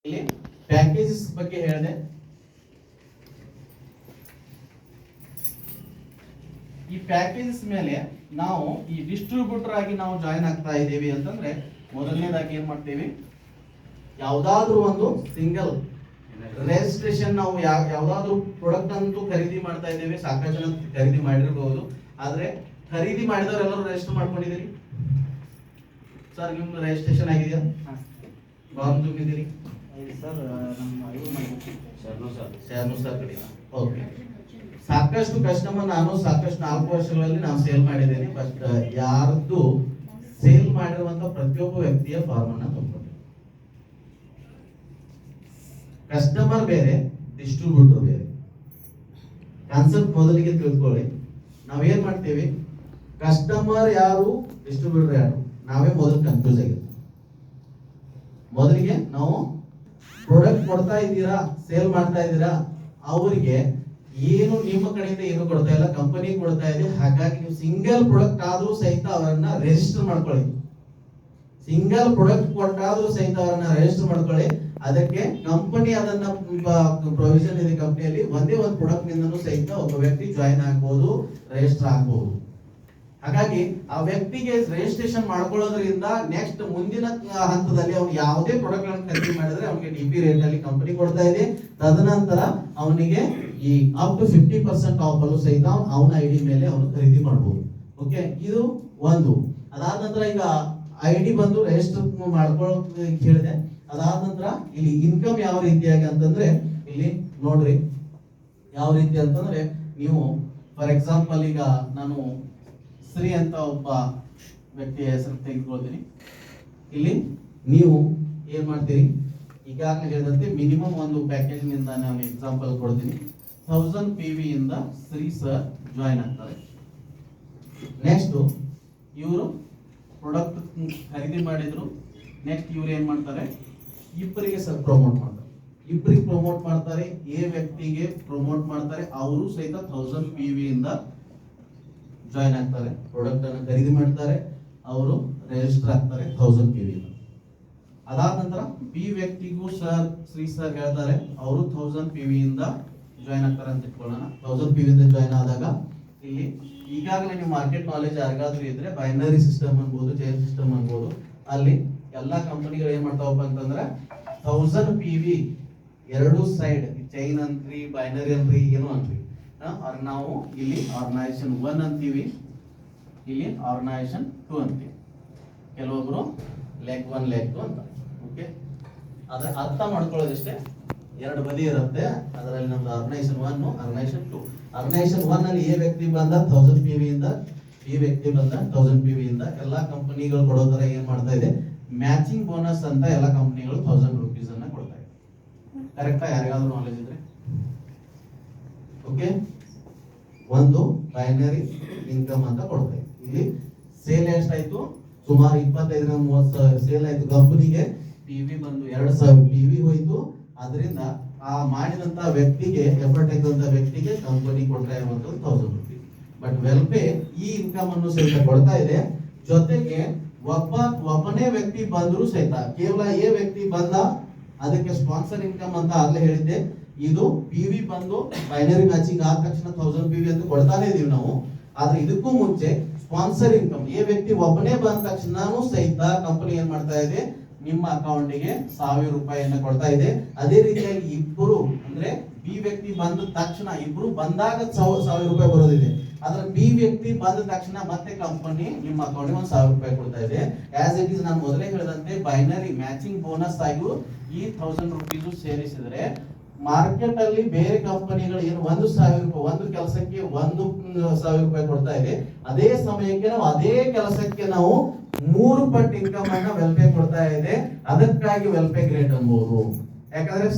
ಇಲ್ಲಿ ಪ್ಯಾಕೇಜಸ್ ಬಗ್ಗೆ ಹೇಳಿದೆ. ಈ ಪ್ಯಾಕೇಜಸ್ ಮೇಲೆ ನಾವು ಈ ಡಿಸ್ಟ್ರಿಬ್ಯೂಟರ್ ಆಗಿ ನಾವು ಜಾಯಿನ್ ಆಗ್ತಾ ಇದ್ದೀವಿ ಅಂತಂದ್ರೆ ಮೊದಲನೇದಾಗಿ ಏನ್ ಮಾಡ್ತೀವಿ, ಯಾವ್ದಾದ್ರು ಒಂದು ಸಿಂಗಲ್ ರಿಜಿಸ್ಟ್ರೇಷನ್ ನಾವು ಯಾವ್ದಾದ್ರು ಪ್ರಾಡಕ್ಟ್ ಅಂತೂ ಖರೀದಿ ಮಾಡ್ತಾ ಇದ್ದೇವೆ. ಸಾಕಷ್ಟು ಜನ ಖರೀದಿ ಮಾಡಿರಬಹುದು, ಆದ್ರೆ ಖರೀದಿ ಮಾಡಿದವರೆಲ್ಲರೂ ರಿಜಿಸ್ಟರ್ ಮಾಡ್ಕೊಂಡಿದ್ದೀರಿ ಸರ್? ನಿಮ್ದು ರಿಜಿಸ್ಟ್ರೇಷನ್ ಆಗಿದೆಯಾ? ಫಾರ್ಮ್ ತುಂಬಿದ್ದೀರಿ ಸರ್? ಶರಣು ಸರ್ ಕಡೆ. ಓಕೆ, ಸಾಕಷ್ಟು ಕಸ್ಟಮರ್ ನಾನು ಸಾಕಷ್ಟು 4 ವರ್ಷಗಳಲ್ಲಿ ನಾನು ಸೇಲ್ ಮಾಡಿದ್ದೇನೆ. ಬಟ್ ಯಾರ್ದು ಸೇಲ್ ಮಾಡಿರುವಂತ ಪ್ರತಿಯೊಬ್ಬ ವ್ಯಕ್ತಿಯ ಫಾರ್ಮ್ ಅನ್ನ ತಗೊಂಡು, ಕಸ್ಟಮರ್ ಬೇರೆ, ಡಿಸ್ಟ್ರಿಬ್ಯೂಟರ್ ಬೇರೆ. ಕಾನ್ಸೆಪ್ಟ್ ಮೊದಲಿಗೆ ತಿಳ್ಕೊಳ್ಳಿ. ನಾವೇನ್ ಮಾಡ್ತೀವಿ, ಕಸ್ಟಮರ್ ಯಾರು, ಡಿಸ್ಟ್ರಿಬ್ಯೂಟರ್ ಯಾರು, ನಾವೇ ಮೊದಲು ಕನ್ಫ್ಯೂಸ್ ಆಗಿರ್ತೀವಿ. ಮೊದಲಿಗೆ ನಾವು ಪ್ರಾಡಕ್ಟ್ ಕೊಡ್ತಾ ಇದ್ದೀರಾ, ಸೇಲ್ ಮಾಡ್ತಾ ಇದ್ದೀರಾ, ಅವರಿಗೆ ಏನು ನಿಮ್ಮ ಕಡೆಯಿಂದ ಏನು ಕೊಡ್ತಾ ಇಲ್ಲ, ಕಂಪನಿ ಕೊಡ್ತಾ ಇದೆ. ಹಾಗಾಗಿ ನೀವು ಸಿಂಗಲ್ ಪ್ರಾಡಕ್ಟ್ ಆದ್ರೂ ಸಹಿತ ಅವರನ್ನ ರಿಜಿಸ್ಟರ್ ಮಾಡ್ಕೊಳ್ಳಿ. ಸಿಂಗಲ್ ಪ್ರಾಡಕ್ಟ್ ಕೊಟ್ಟಾದ್ರೂ ಸಹಿತ ಅವರನ್ನ ರಿಜಿಸ್ಟರ್ ಮಾಡ್ಕೊಳ್ಳಿ. ಅದಕ್ಕೆ ಕಂಪನಿ ಅದನ್ನ ಪ್ರೊವಿಷನ್ ಇದೆ ಕಂಪನಿಯಲ್ಲಿ, ಒಂದೇ ಒಂದು ಪ್ರಾಡಕ್ಟ್ ನಿಂದನೂ ಸಹಿತ ಒಬ್ಬ ವ್ಯಕ್ತಿ ಜಾಯಿನ್ ಆಗ್ಬಹುದು, ರಿಜಿಸ್ಟರ್ ಆಗ್ಬಹುದು. ಹಾಗಾಗಿ ಆ ವ್ಯಕ್ತಿಗೆ ರಿಜಿಸ್ಟ್ರೇಷನ್ ಮಾಡ್ಕೊಳ್ಳೋದ್ರಿಂದ ನೆಕ್ಸ್ಟ್ ಮುಂದಿನ ಹಂತದಲ್ಲಿ ಅವ್ನು ಯಾವುದೇ ಪ್ರಾಡಕ್ಟ್ ಗಳನ್ನು ಖರೀದಿ ಮಾಡಿದ್ರೆ ಅವನಿಗೆ ಡಿಪಿ ರೇಟ್ ಅಲ್ಲಿ ಕಂಪನಿ ಕೊಡ್ತಾ ಇದೆ. ತದನಂತರ ಅವನಿಗೆ ಈ ಅಪ್ ಟು 50% ಆಫ್ ಅಲ್ಲೂ ಸಹಿತ ಅವನ ಐಡಿ ಮೇಲೆ ಅವನು ಖರೀದಿ ಮಾಡಬಹುದು. ಓಕೆ, ಇದು ಒಂದು. ಅದಾದ ನಂತರ ಈಗ ಐಡಿ ಬಂದು ರಿಜಿಸ್ಟರ್ ಮಾಡ್ಕೊಳ್ಳೋಕೆ ಹೇಳಿದೆ. ಅದಾದ ನಂತರ ಇಲ್ಲಿ ಇನ್ಕಮ್ ಯಾವ ರೀತಿಯಾಗಿ ಅಂತಂದ್ರೆ ಇಲ್ಲಿ ನೋಡ್ರಿ, ಯಾವ ರೀತಿ ಅಂತಂದ್ರೆ ನೀವು ಫಾರ್ ಎಕ್ಸಾಂಪಲ್ ಈಗ ನಾನು ಶ್ರೀ ಅಂತ ಒಬ್ಬ ವ್ಯಕ್ತಿಯ ಹೆಸರು ತೆಗೆದುಕೊಳ್ತೀನಿ. ಇಲ್ಲಿ ನೀವು ಏನ್ ಮಾಡ್ತೀರಿ, ಈಗಾಗಲೇ ಹೇಳಿದಂತೆ ಮಿನಿಮಮ್ ಒಂದು ಪ್ಯಾಕೇಜ್ ನಿಂದ ನಾನು ಎಕ್ಸಾಂಪಲ್ ಕೊಡ್ತೀನಿ. 1000 PV ಇಂದ ಶ್ರೀ ಸರ್ ಜಾಯಿನ್ ಆಗ್ತಾರೆ. ನೆಕ್ಸ್ಟ್ ಇವರು ಪ್ರಾಡಕ್ಟ್ ಖರೀದಿ ಮಾಡಿದ್ರು. ನೆಕ್ಸ್ಟ್ ಇವ್ರು ಏನ್ ಮಾಡ್ತಾರೆ, ಇಬ್ಬರಿಗೆ ಸರ್ ಪ್ರಮೋಟ್ ಮಾಡ್ತಾರೆ. ಇಬ್ಬರಿಗೆ ಪ್ರಮೋಟ್ ಮಾಡ್ತಾರೆ, ಎ ವ್ಯಕ್ತಿಗೆ ಪ್ರಮೋಟ್ ಮಾಡ್ತಾರೆ. ಅವರು ಸಹಿತ 1000 PV ಇಂದ ಜಾಯಿನ್ ಆಗ್ತಾರೆ, ಪ್ರಾಡಕ್ಟ್ ಅನ್ನು ಖರೀದಿ ಮಾಡ್ತಾರೆ, ಅವರು ರಿಜಿಸ್ಟರ್ ಆಗ್ತಾರೆ 1000 PV. ಅದಾದ ನಂತರ ಬಿ ವ್ಯಕ್ತಿಗೂ ಸರ್ ಶ್ರೀ ಸರ್ ಹೇಳ್ತಾರೆ, ಅವರು 1000 PV ಇಂದ ಜಾಯಿನ್ ಆಗ್ತಾರೆ ಅಂತ ಇಟ್ಕೊಳ್ಳೋಣ. 1000 PV ಇಂದ ಜಾಯಿನ್ ಆದಾಗ ಇಲ್ಲಿ ಈಗಾಗಲೇ ನೀವು ಮಾರ್ಕೆಟ್ ನಾಲೆಜ್ ಯಾರಿಗಾದ್ರೂ ಇದ್ರೆ ಬೈನರಿ ಸಿಸ್ಟಮ್ ಅನ್ಬೋದು, ಜೈಲ್ ಸಿಸ್ಟಮ್ ಅನ್ಬೋದು, ಅಲ್ಲಿ ಎಲ್ಲಾ ಕಂಪನಿಗಳು ಏನ್ ಮಾಡ್ತಾವಪ್ಪ ಅಂತಂದ್ರೆ 1000 PV ಎರಡು ಸೈಡ್ ಚೈನ್ ಅಂತ್ರಿ, ಬೈನರಿ ಅಂತ್ರಿ, ಏನು ಅಂತ್ರಿ, ನಾವು ಇಲ್ಲಿ ಆರ್ಗನೈಸೇಷನ್ 1 ಅಂತೀವಿ, ಇಲ್ಲಿ ಆರ್ಗನೈಸೇಷನ್ 2 ಅಂತೀವಿ. ಕೆಲವೊಬ್ರು ಲೆಗ್ 1 ಲೆಗ್ 2 ಅಂತ. ಓಕೆ, ಆದ್ರೆ ಅರ್ಥ ಮಾಡ್ಕೊಳ್ಳೋದಿಷ್ಟೇ, ಎರಡು ಬದಿ ಇರುತ್ತೆ. ಅದರಲ್ಲಿ ನಮ್ದು ಆರ್ಗನೈಸೇಷನ್ 1, ಆರ್ಗನೈಸೇಷನ್ 2. ಆರ್ಗನೈಸೇಷನ್ 1 ಅಲ್ಲಿ ಎ ವ್ಯಕ್ತಿ ಬಂದ 1000 PV ಇಂದ, ಬಿ ವ್ಯಕ್ತಿ ಬಂದ 1000 PV ಇಂದ ಎಲ್ಲಾ ಕಂಪನಿಗಳು ಕೊಡೋ ತರ ಏನ್ ಮಾಡ್ತಾ ಇದೆ, ಮ್ಯಾಚಿಂಗ್ ಬೋನಸ್ ಅಂತ ಎಲ್ಲಾ ಕಂಪನಿಗಳು 1000 ರೂಪೀಸ್ ಅನ್ನ ಕೊಡ್ತಾ ಇದೆ. ಕರೆಕ್ಟಾ? ಯಾರಿಗಾದ್ರೂ ನಾಲೆಜ್ ಇದ್ರೆ ಓಕೆ. ಒಂದು ಬೈನರಿ ಇನ್ಕಮ್ ಅಂತ ಕೊಡ್ತಾರೆ. ಇಲ್ಲಿ ಸೇಲ್ ಎಷ್ಟಾಯ್ತು, ಸುಮಾರು 25-30 ಸೇಲ್ ಆಯ್ತು. ಕಂಪನಿಗೆ PV ಬಂದು 2000 PV ಹೋಯ್ತು. ಅದರಿಂದ ಆ ಮಾಡಿದಂತ ವ್ಯಕ್ತಿಗೆ, ಎಫರ್ಟ್ ಹಾಕಿದಂತ ವ್ಯಕ್ತಿಗೆ ಕಂಪನಿ ಕೊಡ್ತಾ ಇರುವಂತದ್ದು 1000 ರೂಪೀಸ್. ಬಟ್ ವೆಲ್ಪೇ ಈ ಇನ್ಕಮ್ ಅನ್ನು ಸಹಿತ ಕೊಡ್ತಾ ಇದೆ. ಜೊತೆಗೆ ಒಬ್ಬನೇ ವ್ಯಕ್ತಿ ಬಂದ್ರು ಸಹಿತ, ಕೇವಲ ಎ ವ್ಯಕ್ತಿ ಬಂದ, ಅದಕ್ಕೆ ಸ್ಪಾನ್ಸರ್ ಇನ್ಕಮ್ ಅಂತ ಆಗ್ಲೇ ಹೇಳಿದ್ದೆ. ಇದು PV ಬಂದು ಬೈನರಿ ಮ್ಯಾಚಿಂಗ್ ಆದ ತಕ್ಷಣ 1000 PV ಅಂತ ಕೊಡ್ತಾನೆ ಇದೀವಿ ನಾವು. ಆದ್ರೆ ಇದಕ್ಕೂ ಮುಂಚೆ ಸ್ಪಾನ್ಸರ್ ಇನ್ಕಮ್, ಎ ವ್ಯಕ್ತಿ ಒಬ್ಬನೇ ಬಂದ ತಕ್ಷಣನೂ ಸಹಿತ ಕಂಪನಿ ಏನ್ ಮಾಡ್ತಾ ಇದೆ, ನಿಮ್ಮ ಅಕೌಂಟಿಗೆ 1000 ರೂಪಾಯಿಯನ್ನ ಕೊಡ್ತಾ ಇದೆ. ಅದೇ ರೀತಿಯಾಗಿ ಇಬ್ಬರು ಅಂದ್ರೆ ಬಿ ವ್ಯಕ್ತಿ ಬಂದ ತಕ್ಷಣ, ಇಬ್ರು ಬಂದಾಗ 1000 ರೂಪಾಯಿ ಬರೋದಿದೆ. ಆದ್ರೆ ಬಿ ವ್ಯಕ್ತಿ ಬಂದ ತಕ್ಷಣ ಮತ್ತೆ ಕಂಪನಿ ನಿಮ್ಮ ಅಕೌಂಟ್ಗೆ 1000 ರೂಪಾಯಿ ಕೊಡ್ತಾ ಇದೆ. ಆಸ್ ಇಟ್ ಈಸ್ ನಾನು ಮೊದಲೇ ಹೇಳಿದಂತೆ ಬೈನರಿ ಮ್ಯಾಚಿಂಗ್ ಬೋನಸ್ ಆಗಿ ಈ 1000 ರೂಪೀಸ್ ಸೇರಿಸಿದ್ರೆ ಮಾರ್ಕೆಟ್ ಅಲ್ಲಿ ಬೇರೆ ಕಂಪನಿಗಳು ಏನು 1000 ರೂಪಾಯಿ ಒಂದು ಕೆಲಸಕ್ಕೆ 1000 ರೂಪಾಯಿ ಕೊಡ್ತಾ ಇದೆ. ಅದೇ ಸಮಯಕ್ಕೆ ನಾವು ಅದೇ ಕೆಲಸಕ್ಕೆ ನಾವು 3 ಪಟ್ಟು ಇನ್ಕಮ್ ಅನ್ನ ವೆಲ್ಪೇ ಕೊಡ್ತಾ ಇದೆ. ಅದಕ್ಕಾಗಿ ವೆಲ್ಪೇ ಗ್ರೇಟ್ ಅನ್ಬೋದು. ಯಾಕಂದ್ರೆ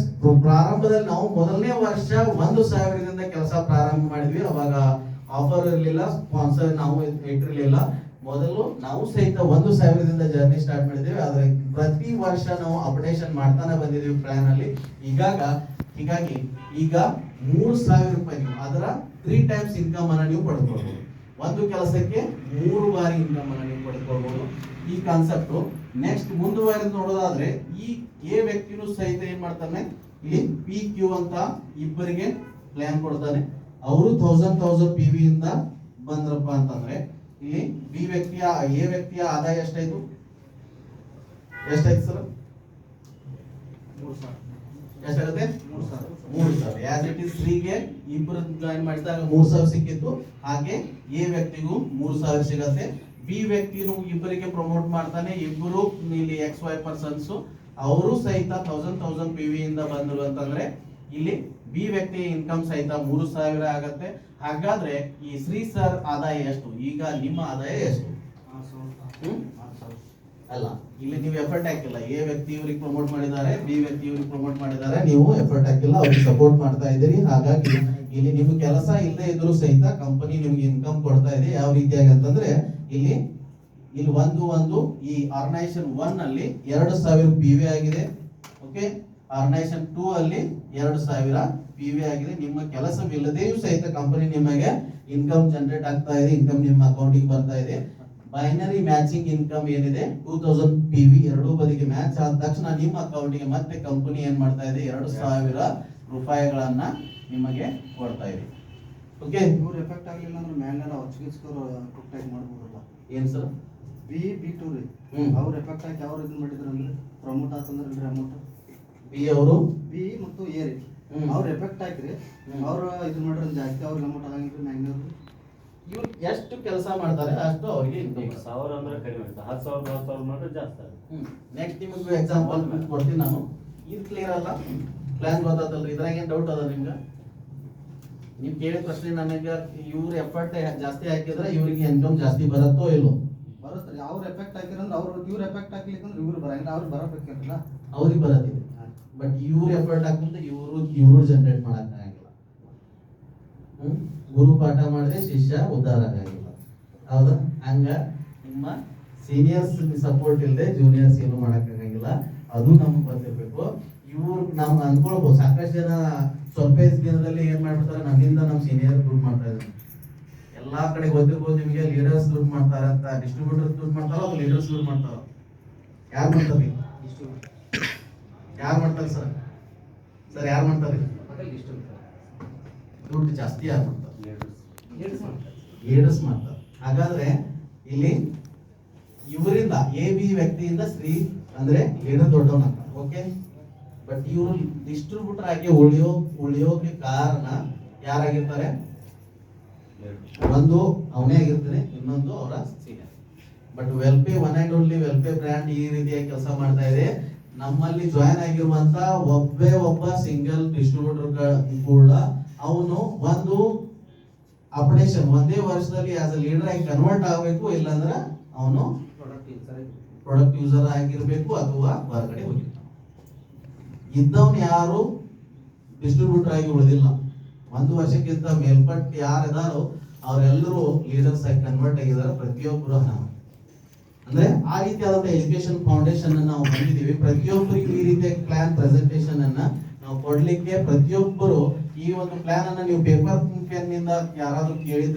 ಪ್ರಾರಂಭದಲ್ಲಿ ನಾವು ಮೊದಲನೇ ವರ್ಷ 1000 ಕೆಲಸ ಪ್ರಾರಂಭ ಮಾಡಿದ್ವಿ. ಅವಾಗ ಆಫರ್ ಇರಲಿಲ್ಲ, ಸ್ಪಾನ್ಸರ್ ನಾವು ಇಟ್ಟಿರಲಿಲ್ಲ. ಮೊದಲು ನಾವು ಸಹಿತ 1000 ಜರ್ನಿ ಸ್ಟಾರ್ಟ್ ಮಾಡಿದ್ದೇವೆ. ಆದ್ರೆ ಪ್ರತಿ ವರ್ಷ ನಾವು ಅಪ್ಡೇಷನ್ ಮಾಡ್ತಾನೆ ಬಂದಿದ್ದೀವಿ ಪ್ಲಾನ್ ಅಲ್ಲಿ. ಹೀಗಾಗಿ ಈಗ 3000 ರೂಪಾಯಿ ನೀವು ಅದರ 3 ಟೈಮ್ಸ್ ಇನ್ಕಮ್ ಅನ್ನ ನೀವು ಪಡ್ಕೊಳ್ಬಹುದು. ಒಂದು ಕೆಲಸಕ್ಕೆ 3 ಬಾರಿ ಇನ್ಕಮ್ ಅನ್ನ ನೀವು ಪಡ್ಕೊಳ್ಬಹುದು. ಈ ಕಾನ್ಸೆಪ್ಟ್ ನೆಕ್ಸ್ಟ್ ಮುಂದುವರೆದು ನೋಡೋದಾದ್ರೆ ಈ ಎ ವ್ಯಕ್ತಿನೂ ಸಹಿತ ಏನ್ ಮಾಡ್ತಾನೆ, ಇಲ್ಲಿ ಪಿ ಕ್ಯೂ ಅಂತ ಇಬ್ಬರಿಗೆ ಪ್ಲಾನ್ ಕೊಡ್ತಾನೆ. ಅವರು 1000 PV ಇಂದ ಬಂದ್ರಪ್ಪ ಅಂತಂದ್ರೆ ಇಲ್ಲಿ ಬಿ ವ್ಯಕ್ತಿಯ ಎ ವ್ಯಕ್ತಿಯ ಆದಾಯ ಎಷ್ಟಾಯ್ತು ಸರ್? ಎಷ್ಟಾಗುತ್ತೆ? 3,000. ಆಸ್ ಇಟ್ ಇಸ್ 3 ಗೆ ಇಬ್ಬರು ಜಾಯಿನ್ ಮಾಡಿದಾಗ 3,000 ಸಿಕ್ಕಿತ್ತು. ಹಾಗೆ ಎ ವ್ಯಕ್ತಿಗೂ 3,000 ಸಿಗತ್ತೆ. ಬಿ ವ್ಯಕ್ತಿನೂ ಇಬ್ಬರಿಗೆ ಪ್ರಮೋಟ್ ಮಾಡ್ತಾನೆ. ಇಬ್ಬರು ಇಲ್ಲಿ XY ಪರ್ಸನ್ಸ್ ಅವರು ಸಹಿತ 1000 PV ಇಂದ ಬಂದ್ರು ಅಂತಂದ್ರೆ ಇಲ್ಲಿ ಬಿ ವ್ಯಕ್ತಿ ಇನ್ಕಮ್ ಸಹಿತ 3,000 ಆಗತ್ತೆ. ಹಾಗಾದ್ರೆ ಈ ಶ್ರೀ ಸರ್ ಆದಾಯ ಎಷ್ಟು? ಈಗ ನಿಮ್ಮ ಆದಾಯ ಎಷ್ಟು? ಅಲ್ಲ, ಇಲ್ಲಿ ನೀವು ಎಫರ್ಟ್ ಹಾಕಿಲ್ಲ. ಎ ವ್ಯಕ್ತಿ ಇವ್ರಿಗೆ ಪ್ರಮೋಟ್ ಮಾಡಿದ್ದಾರೆ, ಬಿ ವ್ಯಕ್ತಿ ಇವ್ರಿಗೆ ಪ್ರಮೋಟ್ ಮಾಡಿದ್ದಾರೆ, ನೀವು ಎಫರ್ಟ್ ಹಾಕಿಲ್ಲ, ಅವ್ರಿಗೆ ಸಪೋರ್ಟ್ ಮಾಡ್ತಾ ಇದ್ದೀರಿ. ಹಾಗಾಗಿ ಇಲ್ಲಿ ನಿಮ್ಗೆ ಕೆಲಸ ಇಲ್ಲದೆ ಇದ್ರು ಸಹಿತ ಕಂಪನಿ ನಿಮ್ಗೆ ಇನ್ಕಮ್ ಕೊಡ್ತಾ ಇದೆ. ಯಾವ ರೀತಿಯಾಗಿ ಅಂತಂದ್ರೆ ಇಲ್ಲಿ ಒಂದು ಈ ಆರ್ಗನೈಸೇಷನ್ 1 ಅಲ್ಲಿ 2,000 PV ಆಗಿದೆ. ಓಕೆ, ಆರ್ಗನೈಸೇಷನ್ 2 ಅಲ್ಲಿ 2,000 PV ಆಗಿದೆ. ನಿಮ್ಮ ಕೆಲಸವಿಲ್ಲದೆಯೂ ಸಹಿತ ಕಂಪನಿ ನಿಮಗೆ ಇನ್ಕಮ್ ಜನರೇಟ್ ಆಗ್ತಾ ಇದೆ, ಇನ್ಕಮ್ ನಿಮ್ಮ ಅಕೌಂಟಿಗೆ ಬರ್ತಾ ಇದೆ. ಬೈನರಿ ಮ್ಯಾಚಿಂಗ್ ಇನ್ಕಮ್ ಏನಿದೆ 2,000 PV ಎರಡೂ ಬದಿಗೆ ಮ್ಯಾಚ್ ಆದ ತಕ್ಷಣ ನಿಮ್ಮ ಅಕೌಂಟಿಗೆ ಮತ್ತೆ ಕಂಪನಿ ಏನ್ ಮಾಡ್ತಾ ಇದೆ, 2,000 ರೂಪಾಯಿಗಳನ್ನ ನಿಮಗೆ ಕೊಡ್ತಾ ಇದೆ. ಓಕೆ, ಇವ್ರು ಎಫೆಕ್ಟ್ ಆಗಲಿಲ್ಲ ಅಂದ್ರೆ ಮ್ಯಾನೇಜರ್ ಕಾಂಟ್ಯಾಕ್ಟ್ ಮಾಡ್ಬೋದಲ್ಲ? ಏನ್ ಸರ್? B2 ರೀ, ಅವ್ರು ಎಫೆಕ್ಟ್ ಹಾಕಿ ಅವ್ರು ಇದನ್ನ ಮಾಡಿದ್ರು ಅಂದ್ರೆ ಪ್ರಮೋಟ್ ಆತಂದ್ರೆ ಅಮೌಂಟ್ ಬಿ ಅವರು ಬಿ ಮತ್ತು ಎ ರೀ, ಅವ್ರು ಎಫೆಕ್ಟ್ ಹಾಕಿರಿ ಅವ್ರು ಇದನ್ನ ಮಾಡಿದ್ರೆ ಜಾಸ್ತಿ ಅವ್ರಿಗೆ ಅಮೌಂಟ್ ಆಗಂಗಿಲ್ಲ. ಮ್ಯಾನೇಜರ್ ಇವ್ರು ಎಷ್ಟು ಕೆಲಸ ಮಾಡ್ತಾರೆ ಅಷ್ಟು ಅವರಿಗೆ 1,000 ಅಂದ್ರೆ ಕಡಿಮೆ ಆಗುತ್ತೆ. 10,000 ಮಾಡಿದ್ರೆ ಜಾಸ್ತಿ ಆಗುತ್ತೆ. ನೆಕ್ಸ್ಟ್ ನಿಮಗೆ ಎಕ್ಸಾಂಪಲ್ ಕೊಡ್ತೀನಿ ನಾನು. ಇದು ಕ್ಲಿಯರ್ ಅಲ್ಲ? ಪ್ಲಾನ್ ಗೊತ್ತಾತಲ್ರಿ? ಇದ್ರಾಗ ಏನ್ ಡೌಟ್ ಅದ ನಿಮ್ಗೆ? ನೀವು ಕೇಳಿದ ಪ್ರಶ್ನೆ ನನಗೆ, ಇವ್ರ ಎಫರ್ಟ್ ಜಾಸ್ತಿ ಹಾಕಿದ್ರೆ ಇವ್ರಿಗೆ ಇನ್ಕಮ್ ಜಾಸ್ತಿ ಬರುತ್ತೋ ಇಲ್ಲೋ? ಬರುತ್ತೆ. ಅವ್ರು ಎಫೆಕ್ಟ್ ಹಾಕಿರಂದ್ರೆ ಇವ್ರು ಎಫೆಕ್ಟ್ ಹಾಕ್ಲಿಕ್ಕಂದ್ರೆ ಇವ್ರು ಬರಂಗಿಲ್ಲ, ಅವ್ರು ಬರಬೇಕಿರಲ್ಲ. ಅವ್ರಿಗೆ ಬರತ್ತಿದೆ. ಬಟ್ ಇವ್ರು ಎಫರ್ಟ್ ಹಾಕಿದ್ರೆ ಇವ್ರು ಜನರೇಟ್ ಮಾಡಕ್ ಆಗಂಗಿಲ್ಲ. ಗುರು ಪಾಠ ಮಾಡಿದ್ರೆ ಶಿಷ್ಯ ಉದ್ಧಾರ ಆಗಂಗಿಲ್ಲ. ಹೌದಾ? ಹಂಗ ನಿಮ್ಮ ಸೀನಿಯರ್ಸ್ ಸಪೋರ್ಟ್ ಇಲ್ಲದೆ ಜೂನಿಯರ್ಸ್ ಏನು ಮಾಡಕ್ ಆಗಂಗಿಲ್ಲ. ಅದು ನಮ್ಗೆ ಗೊತ್ತಿರ್ಬೇಕು. ಇವ್ರು ನಾವು ಅನ್ಕೊಳ್ಬಹುದು, ಸಾಕಷ್ಟು ಜನ ಸ್ವಲ್ಪ ದಿನದಲ್ಲಿ ಏನ್ ಮಾಡ್ಬಿಡ್ತಾರೆ, ನನ್ನಿಂದ ನಮ್ಮ ಸೀನಿಯರ್ ದುಡ್ಡು ಮಾಡ್ತಾ ಇದ್ದಾರೆ. ಎಲ್ಲಾ ಕಡೆ ಗೊತ್ತಿರ್ಬೋದು ನಿಮಗೆ, ಲೀಡರ್ಸ್ ದುಡ್ಡು ಮಾಡ್ತಾರೆ ಅಂತ. ಡಿಸ್ಟ್ರಿಬ್ಯೂಟರ್ಸ್ ದುಡ್ಡು ಮಾಡ್ತಾರೋ ಅಥವಾ ಲೀಡರ್ಸ್ ದುಡ್ಡು ಮಾಡ್ತಾರೋ? ಯಾರು ಮಾಡ್ತಾರೆ? ಯಾರು ಮಾಡ್ತಾರೆ ಸರ್? ಯಾರು ಮಾಡ್ತಾರೆ? ದುಡ್ಡು ಜಾಸ್ತಿ ಯಾರು ಮಾಡ್ತಾರೆ? ಲೀಡರ್ಸ್ ಮಾಡ್ತಾರೆ. ಹಾಗಾದ್ರೆ ಇಲ್ಲಿ ಇವರಿಂದ ಎ ಬಿ ವ್ಯಕ್ತಿಯಿಂದ ಶ್ರೀ ಅಂದ್ರೆ ಲೀಡರ್ ದೊಡ್ಡವನಾಗ್ತಾನೆ. ಓಕೆ, ಬಟ್ ಇವರು ಡಿಸ್ಟ್ರಿಬ್ಯೂಟರ್ ಆಗಿ ಉಳಿಯೋಕೆ ಕಾರಣ ಯಾರಾಗಿರ್ತಾರೆ? ಒಂದು ಅವನೇ ಆಗಿರ್ತಾನೆ, ಇನ್ನೊಂದು ಅವರ senior. But Welpay one and only Welpay brand ಈ ರೀತಿಯಾಗಿ ಕೆಲಸ ಮಾಡ್ತಾ ಇದೆ. ನಮ್ಮಲ್ಲಿ ಜಾಯಿನ್ ಆಗಿರುವಂತ ಒಬ್ಬ ಸಿಂಗಲ್ ಡಿಸ್ಟ್ರಿಬ್ಯೂಟರ್ ಕೂಡ ಅವನು ಒಂದು ಅಪ್ಡೇಷನ್ ಒಂದೇ ವರ್ಷದಲ್ಲಿ ಆಸ್ ಅ ಲೀಡರ್ ಆಗಿ ಕನ್ವರ್ಟ್ ಆಗಬೇಕು. ಇಲ್ಲಾಂದ್ರೆ ಅವನು ಪ್ರಾಡಕ್ಟ್ ಯೂಸರ್ ಆಗಿರ್ಬೇಕು ಅಥವಾ ಹೊರಗಡೆ ಹೋಗಿರ್ತಾನೆ. ಇದ್ದವನು ಯಾರು ಡಿಸ್ಟ್ರಿಬ್ಯೂಟರ್ ಆಗಿ ಉಳಿದಿಲ್ಲ. 1 ವರ್ಷಕ್ಕಿಂತ ಮೇಲ್ಪಟ್ಟು ಯಾರಿದಾರೋ ಅವರೆಲ್ಲರೂ ಲೀಡರ್ಸ್ ಆಗಿ ಕನ್ವರ್ಟ್ ಆಗಿದ್ದಾರೆ. ಪ್ರತಿಯೊಬ್ಬರು ಅಂದ್ರೆ ಆ ರೀತಿಯಾದಂತ ಎಜುಕೇಶನ್ ಫೌಂಡೇಶನ್ ಅನ್ನ ನಾವು ಹೊಂದಿದ್ದೀವಿ. ಪ್ರತಿಯೊಬ್ಬರಿಗೂ ಈ ರೀತಿಯ ಪ್ಲಾನ್ ಪ್ರೆಸೆಂಟೇಶನ್ ಅನ್ನ ನಾವು ಕೊಡ್ಲಿಕ್ಕೆ, ಪ್ರತಿಯೊಬ್ಬರು ಈ ಒಂದು ಪ್ಲಾನ್ ಅನ್ನ ನೀವು ಪೇಪರ್ ಪೆನ್ ನಿಂದ ಯಾರಾದ್ರೂ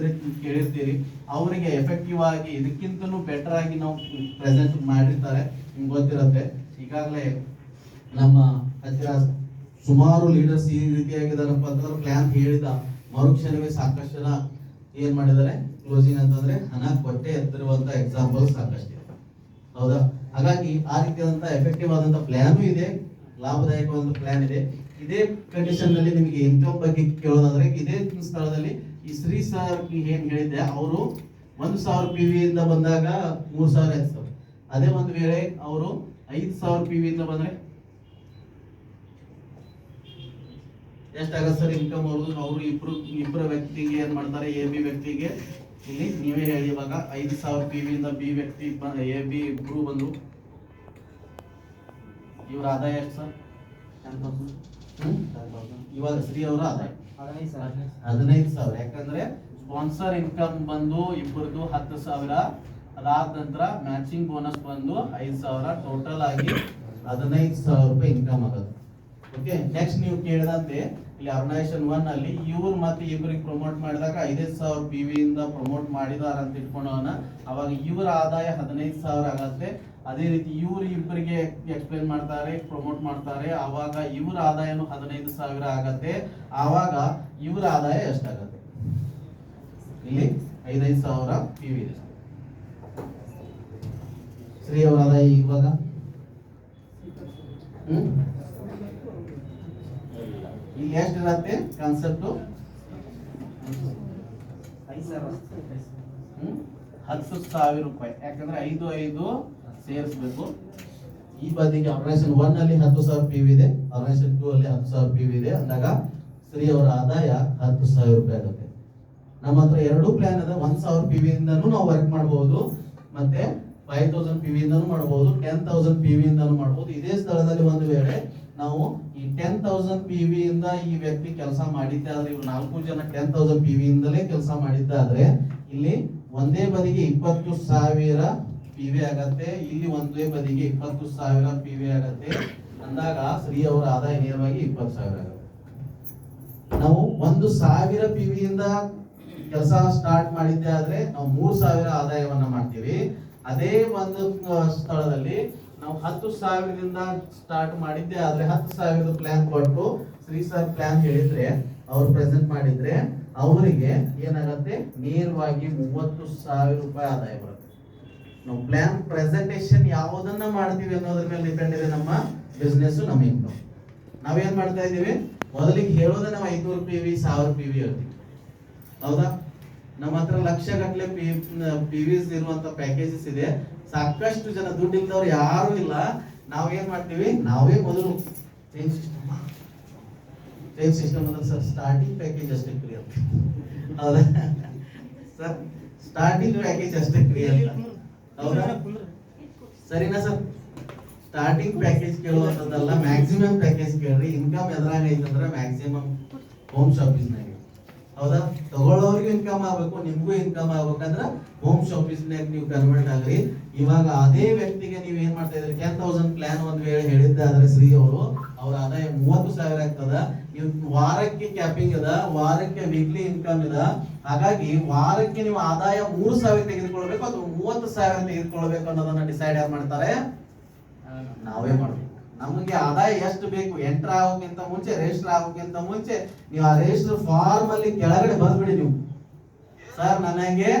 ಕೇಳಿರ್ತೀರಿ, ಅವರಿಗೆ ಎಫೆಕ್ಟಿವ್ ಆಗಿ ಇದಕ್ಕಿಂತಲೂ ಬೆಟರ್ ಆಗಿ ನಾವು ಪ್ರೆಸೆಂಟ್ ಮಾಡಿರ್ತಾರೆ. ನಿಮ್ಗೆ ಗೊತ್ತಿರುತ್ತೆ, ಈಗಾಗಲೇ ನಮ್ಮ ಹತ್ತಿರ ಸುಮಾರು ಲೀಡರ್ಸ್ ಈ ರೀತಿಯಾಗಿದ್ದಾರಪ್ಪ ಅಂತಂದ್ರೆ ಪ್ಲಾನ್ ಹೇಳಿದ ಮರುಕ್ಷಣವೇ ಸಾಕಷ್ಟು ಜನ ಏನ್ ಮಾಡಿದ್ದಾರೆ, ಕ್ಲೋಸಿಂಗ್ ಅಂತಂದ್ರೆ ಹಣ ಕೊಟ್ಟೆ ಎತ್ತಿರುವಂತ ಎಕ್ಸಾಂಪಲ್ ಸಾಕಷ್ಟಿದೆ. ಹೌದಾ? ಹಾಗಾಗಿ ಆ ರೀತಿಯಾದಂತ ಎಫೆಕ್ಟಿವ್ ಆದಂತ ಪ್ಲಾನು ಇದೆ, ಲಾಭದಾಯಕವಾದ ಪ್ಲಾನ್ ಇದೆ. ಇದೇ ಕಂಡೀಷನ್ ನಲ್ಲಿ ನಿಮಗೆ ಇನ್ಕಮ್ ಬಗ್ಗೆ ಕೇಳೋದಾದ್ರೆ, ಇದೇ ಸ್ಥಳದಲ್ಲಿ ಈ ಶ್ರೀ ಸರ್ ಏನ್ ಹೇಳಿದ್ದೆ, ಅವರು 1,000 PV ಇಂದ ಬಂದಾಗ 3,000 ಹೆಚ್ಚಿಸ್ತಾರೆ. ಅದೇ ಒಂದು ವೇಳೆ ಅವರು 5,000 PV ಇಂದ ಬಂದ್ರೆ ಎಷ್ಟಾಗತ್ತೆ ಸರ್ ಇನ್ಕಮ್ ಅವರು ಇಬ್ಬರ ವ್ಯಕ್ತಿಗೆ ಏನ್ ಮಾಡ್ತಾರೆ, ಎ ಬಿ ವ್ಯಕ್ತಿಗೆ ಇಲ್ಲಿ ನೀವೇ ಹೇಳಿ. ಇವಾಗ 5,000 PV ಇಂದ ಬಿ ವ್ಯಕ್ತಿ ಎ ಬಿ ಇಬ್ರು ಬಂದು ಇವ್ರ ಆದಾಯ ಎಷ್ಟು ಸರ್? 10,000. ಇವಾಗ ಶ್ರೀ ಅವರ ಆದಾಯ 15,000. ಯಾಕಂದ್ರೆ ಸ್ಪಾನ್ಸರ್ ಇನ್ಕಮ್ ಬಂದು ಇಬ್ಬರದು 10,000, ಅದಾದ ನಂತರ ಮ್ಯಾಚಿಂಗ್ ಬೋನಸ್ ಬಂದು 5,000, ಟೋಟಲ್ ಆಗಿ 15,000 ರೂಪಾಯಿ ಇನ್ಕಮ್ ಆಗುತ್ತೆ. ಓಕೆ, ನೆಕ್ಸ್ಟ್ ನೀವು ಕೇಳಿದಂತೆ ಇಲ್ಲಿ ಆರ್ಗನೈಸೇಷನ್ 1 ಅಲ್ಲಿ ಇವ್ರು ಮತ್ತೆ ಇಬ್ಬರಿಗೆ ಪ್ರಮೋಟ್ ಮಾಡಿದಾಗ 5,000 PV ಇಂದ ಪ್ರಮೋಟ್ ಮಾಡಿದಾರ ಅಂತ ಇಟ್ಕೊಂಡವನ, ಅವಾಗ ಇವರ ಆದಾಯ 15,000 ಆಗತ್ತೆ. ಅದೇ ರೀತಿ ಇವರು ಇಬ್ಬರಿಗೆ ಎಕ್ಸ್ಪ್ಲೇನ್ ಮಾಡ್ತಾರೆ, ಪ್ರಮೋಟ್ ಮಾಡ್ತಾರೆ. ಆವಾಗ ಇವರ ಆದಾಯನು 15,000 ಆಗತ್ತೆ. ಆವಾಗ ಇವರ ಆದಾಯ ಎಷ್ಟಾಗತ್ತೆ? ಇಲ್ಲಿ 5,000 PV ಇದೆ. ಶ್ರೀ ಅವರ ಆದಾಯ ಇವಾಗ ಇಲ್ಲಿ ಎಷ್ಟಿರತ್ತೆ ಕಾನ್ಸೆಪ್ಟ್? 10,000 ರೂಪಾಯಿ. ಯಾಕಂದ್ರೆ 5 ಸೇರಿಸ್ಬೇಕು. ಈ ಬದಿಗೆ ಆರ್ಗನೈಸೇಷನ್ 1 ಅಲ್ಲಿ 10,000 PV ಇದೆ, ಆರ್ಗನೈಸೇಷನ್ 2 ಅಲ್ಲಿ 10,000 PV ಇದೆ ಅಂದಾಗ ಶ್ರೀ ಅವರ ಆದಾಯ 10,000 ರೂಪಾಯಿ ಆಗುತ್ತೆ. ನಮ್ಮ ಹತ್ರ ಎರಡು ಪ್ಲಾನ್ ಅದ. 1,000 PV ಇಂದನೂ ನಾವು ವರ್ಕ್ ಮಾಡಬಹುದು, ಮತ್ತೆ 5,000 PV ಇಂದನೂ ಮಾಡಬಹುದು, 10,000 PV ಇಂದನೂ ಮಾಡಬಹುದು. ಇದೇ ಸ್ಥಳದಲ್ಲಿ ಒಂದು ವೇಳೆ ನಾವು ಈ 10,000 PV ಇಂದ ಈ ವ್ಯಕ್ತಿ ಕೆಲಸ ಮಾಡಿದ್ದೆ ಆದ್ರೆ, ಇವ್ರು 4 ಜನ 10,000 PV ಇಂದಲೇ ಕೆಲಸ ಮಾಡಿದ್ದಾದ್ರೆ ಇಲ್ಲಿ ಒಂದೇ ಬದಿಗೆ 20,000 PV ಆಗತ್ತೆ, ಇಲ್ಲಿ ಒಂದೇ ಬದಿಗೆ 20,000 PV ಆಗತ್ತೆ ಅಂದಾಗ ಶ್ರೀ ಅವರ ಆದಾಯ ನೇರವಾಗಿ 20,000 ಆಗುತ್ತೆ. ನಾವು 1,000 PV ಇಂದ ಕೆಲಸ ಸ್ಟಾರ್ಟ್ ಮಾಡಿದ್ದೆ ಆದ್ರೆ ನಾವು 3,000 ಆದಾಯವನ್ನ ಮಾಡ್ತೀವಿ. ಅದೇ ಒಂದು ಸ್ಥಳದಲ್ಲಿ ನಾವು 10,000ದಿಂದ ಸ್ಟಾರ್ಟ್ ಮಾಡಿದ್ದೆ ಆದ್ರೆ 10,000 ಪ್ಲಾನ್ ಕೊಟ್ಟು ಶ್ರೀ ಸರ್ ಪ್ಲಾನ್ ಹೇಳಿದ್ರೆ, ಅವ್ರು ಪ್ರೆಸೆಂಟ್ ಮಾಡಿದ್ರೆ ಅವರಿಗೆ ಏನಾಗುತ್ತೆ? ನೇರವಾಗಿ 30,000 ರೂಪಾಯಿ ಆದಾಯ ಬರುತ್ತೆ. ನಾವು ಪ್ಲಾನ್ ಪ್ರೆಸೆಂಟೇಶನ್ ಯಾವುದನ್ನ ಮಾಡ್ತೀವಿ ಅನ್ನೋದ್ರ ಮೇಲೆ ಡಿಪೆಂಡ್ ಇದೆ ನಮ್ಮ ಬಿಸ್ನೆಸ್, ನಮ್ಮ ಇನ್ಕಮ್. ನಾವೇನ್ ಮಾಡ್ತಾ ಇದೀವಿ? ಮೊದಲಿಗೆ ಹೇಳೋದೇ ನಾವು 500 PV 1000 PV ಹೇಳ್ತೀವಿ, ಹೌದಾ? ನಮ್ಮ ಹತ್ರ ಲಕ್ಷ ಗಟ್ಟಲೆ PVs ಇರುವಂತ ಪ್ಯಾಕೇಜಸ್ ಇದೆ. ಸಾಕಷ್ಟು ಜನ ದುಡ್ಡು ಇಲ್ದವ್ರು ಯಾರು ಇಲ್ಲ. ನಾವೇನ್ ಮಾಡ್ತೀವಿ? ನಾವೇ ಮೊದಲು ಚೇಂಜ್ ಸಿಸ್ಟಮ್ ಅಂದ್ರೆ ಸರ್ ಸ್ಟಾರ್ಟಿಂಗ್ ಪ್ಯಾಕೇಜ್ ಅಷ್ಟೇ ಕ್ಲಿಯರ್, ಹೌದಾ ಸರ್? ಸ್ಟಾರ್ಟಿಂಗ್ ಪ್ಯಾಕೇಜ್ ಅಷ್ಟೇ ಕ್ಲಿಯರ್, ಹೌದಾ? ಸರಿನಾ ಸರ್? ಸ್ಟಾರ್ಟಿಂಗ್ ಪ್ಯಾಕೇಜ್ ಕೇಳುವಂತದ್ದಲ್ಲ, ಮ್ಯಾಕ್ಸಿಮಮ್ ಪ್ಯಾಕೇಜ್ ಕೇಳ್ರಿ. ಇನ್ಕಮ್ ಎದ್ರಾಗ ಐತಂದ್ರೆ ಮ್ಯಾಕ್ಸಿಮಮ್ ಹೋಮ್ ಶಾಪಿಸ್ನಾಗ, ಹೌದಾ? ತಗೊಳ್ಳೋರ್ಗೂ ಇನ್ಕಮ್ ಆಗ್ಬೇಕು, ನಿಮ್ಗೂ ಇನ್ಕಮ್ ಆಗ್ಬೇಕಂದ್ರೆ ಹೋಮ್ ಶಾಪಿಸ್ನಾಗ ನೀವು ಕನ್ವರ್ಟ್ ಆಗ್ರಿ. ಇವಾಗ ಅದೇ ವ್ಯಕ್ತಿಗೆ ನೀವು ಏನ್ ಮಾಡ್ತಾ ಇದ್ರಿ? 10,000 ಪ್ಲಾನ್ ಒಂದ್ ವೇಳೆ ಹೇಳಿದ್ದಾದ್ರೆ ಶ್ರೀ ಅವರು, ಅವ್ರ ಆದಾಯ 30,000 ಆಗ್ತದ. ನೀವು ವಾರಕ್ಕೆ ಕ್ಯಾಪಿಂಗ್ ಅದ, ವಾರಕ್ಕೆ ವೀಕ್ಲಿ ಇನ್ಕಮ್ ಇದ. ಹಾಗಾಗಿ ವಾರಕ್ಕೆ ನೀವು ಆದಾಯ 3,000 ತೆಗೆದುಕೊಳ್ಬೇಕು ಅಥವಾ 30,000 ತೆಗೆದುಕೊಳ್ಬೇಕು ಅನ್ನೋದನ್ನ ಡಿಸೈಡ್ ಯಾರು ಮಾಡ್ತಾರೆ? ನಾವೇ ಮಾಡ್ಬೇಕು. ನಮಗೆ ಆದಾಯ ಎಷ್ಟು ಬೇಕು ಎಂಟರ್ ಆಗೋಕ್ಕಿಂತ ಮುಂಚೆ, ರಿಜಿಸ್ಟರ್ ಆಗೋಕ್ಕಿಂತ ಮುಂಚೆ ನೀವು ಆ ರಿಜಿಸ್ಟರ್ ಫಾರ್ಮ್ ಅಲ್ಲಿ ಕೆಳಗಡೆ ಬಂದ್ಬಿಡಿ ನೀವು, ಸರ್ ನನಗೆ